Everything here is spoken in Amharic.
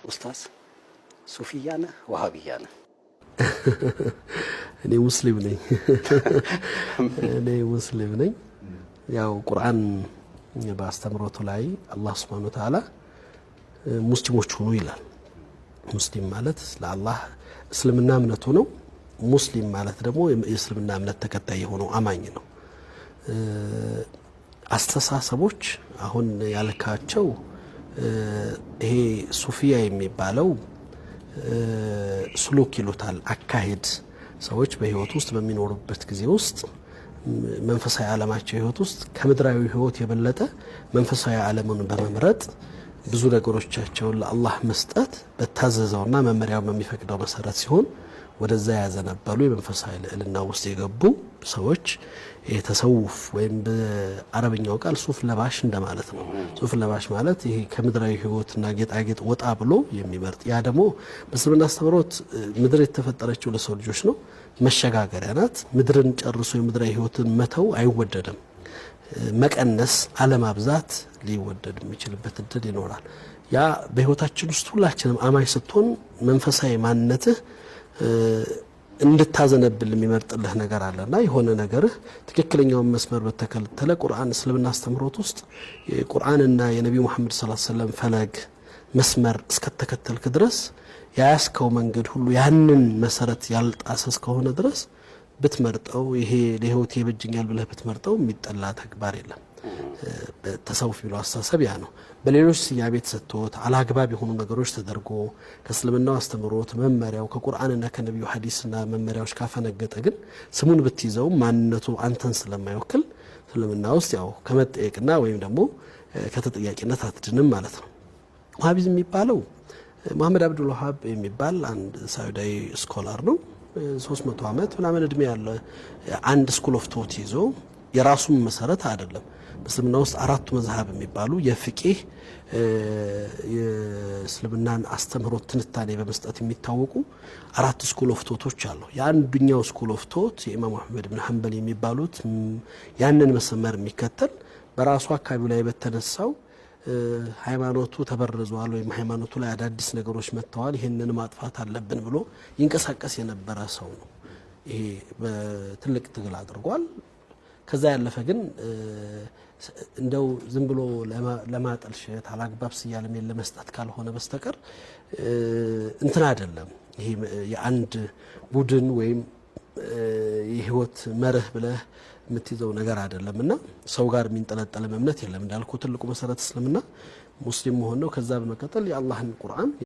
ኡስታዝ ሱፊያ ነህ ወሃቢያ ነህ? እኔ ሙስሊም ነኝ። ያው ቁርአን በአስተምሮቱ ላይ አላህ Subhanahu Wa Ta'ala ሙስሊሞች ሁኑ ይላል። ሙስሊም ማለት ለአላህ እስልምና እምነቱ ነው። ሙስሊም ማለት ደግሞ የእስልምና እምነት ተከታይ የሆነው አማኝ ነው። አስተሳሰቦች አሁን ያልካቸው ይሄ ሱፊያ የሚባለው ስሉክ ይሉታል። አካሄድ ሰዎች በህይወት ውስጥ በሚኖሩበት ጊዜ ውስጥ መንፈሳዊ ዓለማቸው ህይወት ውስጥ ከምድራዊ ህይወት የበለጠ መንፈሳዊ ዓለምን በመምረጥ ብዙ ነገሮቻቸውን ለአላህ መስጠት በታዘዘውና መመሪያው በሚፈቅደው መሰረት ሲሆን ወደዛ ያዘነበሉ የመንፈሳዊ ልዕልና ውስጥ የገቡ ሰዎች የተሰውፍ ወይም በአረብኛው ቃል ሱፍ ለባሽ እንደማለት ነው። ሱፍ ለባሽ ማለት ይሄ ከምድራዊ ህይወትና ጌጣጌጥ ወጣ ብሎ የሚመርጥ ያ ደግሞ በእስልምና አስተምሮት ምድር የተፈጠረችው ለሰው ልጆች ነው። መሸጋገሪያ ናት። ምድርን ጨርሶ የምድራዊ ህይወትን መተው አይወደድም። መቀነስ አለማብዛት ሊወደድ የሚችልበት እድል ይኖራል። ያ በህይወታችን ውስጥ ሁላችንም አማኝ ስትሆን መንፈሳዊ ማንነትህ እንድታዘነብል የሚመርጥልህ ነገር አለና የሆነ ነገር ትክክለኛውን መስመር በተከተለ ቁርአን እስልምና አስተምሮት ውስጥ የቁርአንና የነብዩ መሐመድ ሰለላሁ ዐለይሂ ወሰለም ፈለግ መስመር እስከተከተልክ ድረስ ያስከው መንገድ ሁሉ ያንን መሰረት ያልጣሰ እስከሆነ ድረስ ብትመርጠው ይሄ ለህይወት ይበጅኛል ብለህ ብትመርጠው የሚጠላ ተግባር የለም። ተሰውፍ ቢለው አስተሳሰብ ያ ነው። በሌሎች ስያሜ ተሰጥቶት አላግባብ የሆኑ ነገሮች ተደርጎ ከእስልምናው አስተምሮት መመሪያው ከቁርአንና ከነብዩ ሐዲስና መመሪያዎች ካፈነገጠ ግን ስሙን ብትይዘው ማንነቱ አንተን ስለማይወክል እስልምና ውስጥ ያው ከመጠየቅና ወይም ደግሞ ከተጠያቂነት አትድንም ማለት ነው። ወሃቢዝም የሚባለው መሐመድ አብዱል ወሃብ የሚባል አንድ ሳውዲያዊ ስኮላር ነው። 300 ዓመት ምናምን እድሜ ያለ አንድ ስኩል ኦፍ ቶት ይዞ የራሱን መሰረት አይደለም። በእስልምና ውስጥ አራቱ መዝሃብ የሚባሉ የፍቂህ የእስልምናን አስተምሮት ትንታኔ በመስጠት የሚታወቁ አራት ስኩል ኦፍ ቶቶች አሉ። የአንዱኛው ስኩል ኦፍ ቶት የኢማም አህመድ ኢብኑ ሐንበል የሚባሉት ያንን መስመር የሚከተል በራሱ አካባቢ ላይ በተነሳው ሃይማኖቱ ተበረዟል ወይም ሃይማኖቱ ላይ አዳዲስ ነገሮች መጥተዋል ይሄንን ማጥፋት አለብን ብሎ ይንቀሳቀስ የነበረ ሰው ነው። ይሄ በትልቅ ትግል አድርጓል። ከዛ ያለፈ ግን እንደው ዝም ብሎ ለማጠልሸት አላግባብ ስያለም ለመስጠት ካልሆነ በስተቀር እንትን አይደለም። ይሄ የአንድ ቡድን ወይም የህይወት መርህ ብለህ የምትይዘው ነገር አይደለምና ሰው ጋር የሚንጠለጠል እምነት የለም። እንዳልኩ ትልቁ መሰረት እስልምና ሙስሊም መሆን ነው። ከዛ በመቀጠል የአላህን ቁርአን